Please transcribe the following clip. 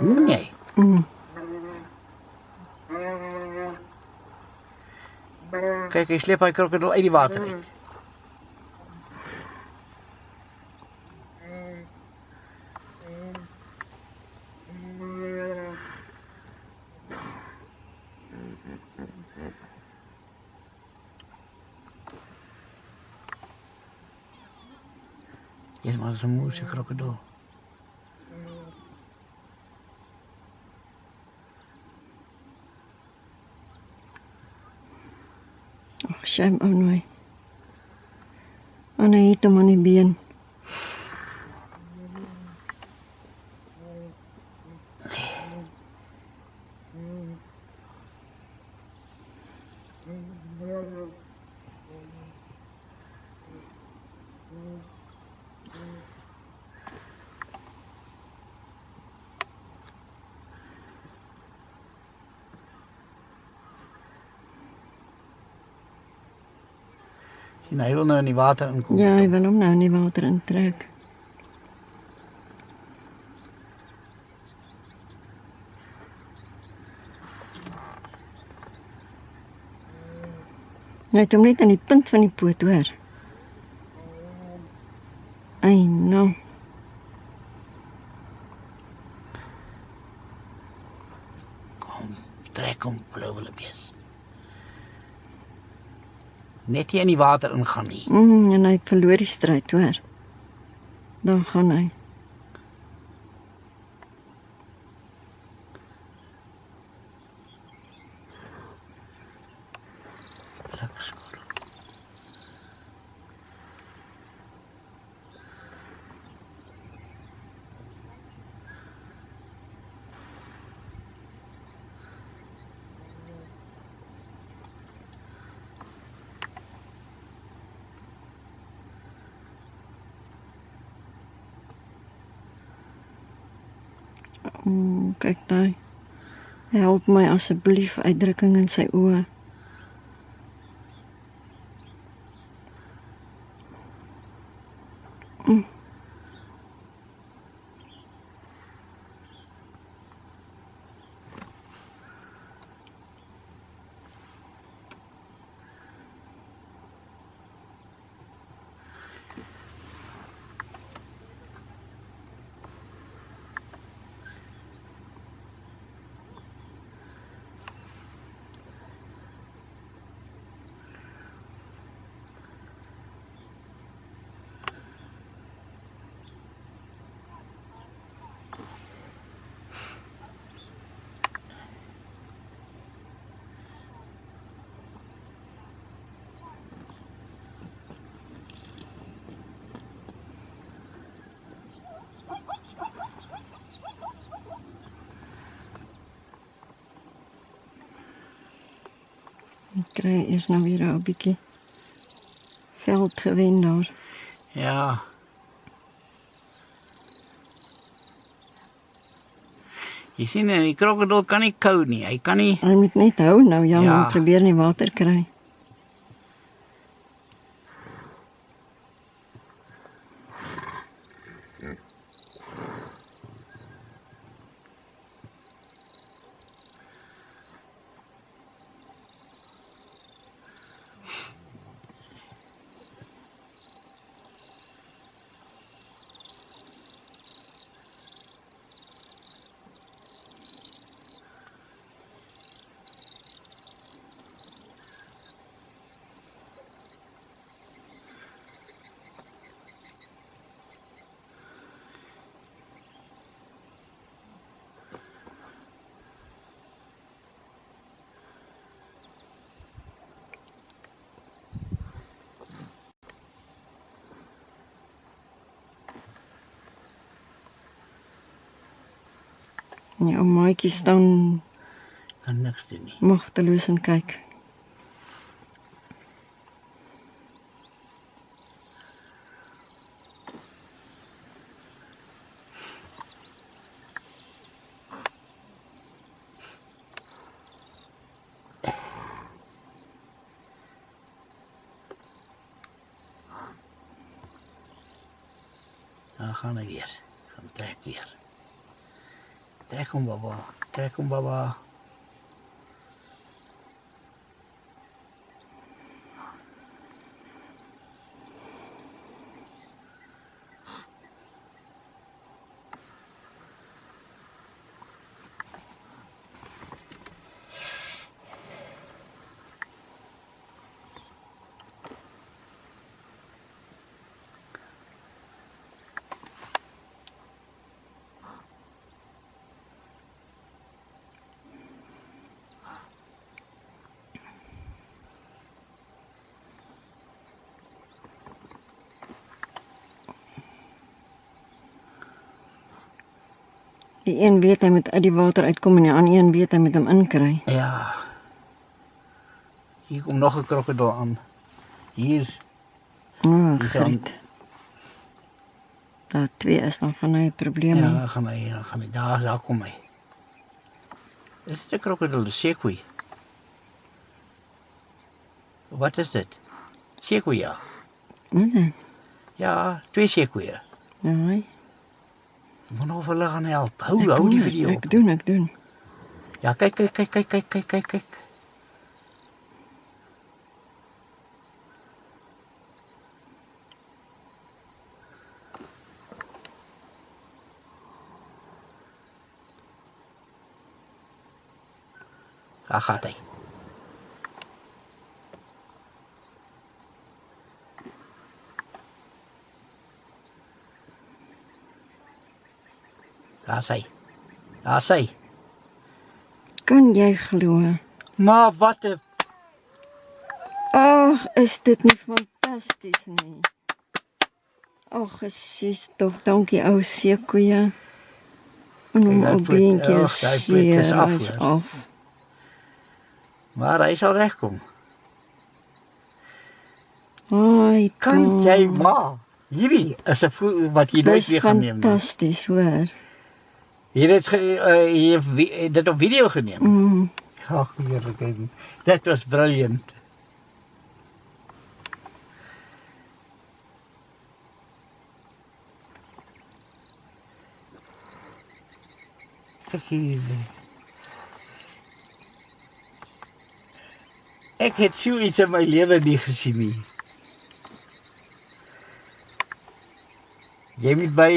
Nee. Kijk, hij sleept hij krokodil uit die water uit. Yes, maar dat is een moeilijke krokodil. Ag, shame ou nooi. En hy het hom aan die been. Sien, hy wil nou in die water inkom. Ja, hy wil hom nou in die water intrek. Hy het hom net aan die punt van die poot, hoor. Ai, nou. Kom, trek hom, blou wille bees. Net nie in die water ingaan nie. En hy het verloor die stryd, hoor. Dan gaan hy. Blikskorrel. Kyk daai. Help my asseblief, uitdrukking in sy oë. Ek kry eers nou weer 'n bietjie veld gewen daar. Ja. Jy sien, die krokodil kan nie kou nie. Hy kan nie... Hy moet net hou nou, ja, Ja. maar probeer in die water kry. En die ou maatjie staan Kan niks doen nie. magteloos en kyk. Dan gaan hy weer. Gaan trek weer. Trek hom baba. Trek hom baba. Die een weet hy moet uit die water uitkom en die ander een weet hy moet hom inkry. Ja. Hier kom nog 'n krokodil aan. Hier. Oh, Hier gaan- griet. Daar 2 is dan gaan hy 'n probleem Ja, hê. dan gaan hy. Daar kom hy. Is dit 'n krokodil? Dis seekoei. Wat is dit? Seekoei, ja. Nee, Ja, 2 seekoeie. nee. Ek wonder of hulle gaan help. Hou die video op. Ek doen. Ja, kyk. Daar gaat hy. Daar is hy. Kan jy glo? Maar wat 'n Ag, is dit nie fantasties nie? Ag, Jesus tog, dankie ou seekoeie. En hom Kyk, ou hy beentjie voet- is ag, hy voet is seer, af, hy is hoor. af. Maar hy sal regkom. Ai, Kan jy maar. Hierdie is 'n wat jy nooit Dis weer gaan neem nie. fantasties, hoor. Jy het dit op video geneem. Mm. Ag, heerlikheid. Dit was brilliant. Ek het so iets in my lewe nie gesien nie. Jy moet by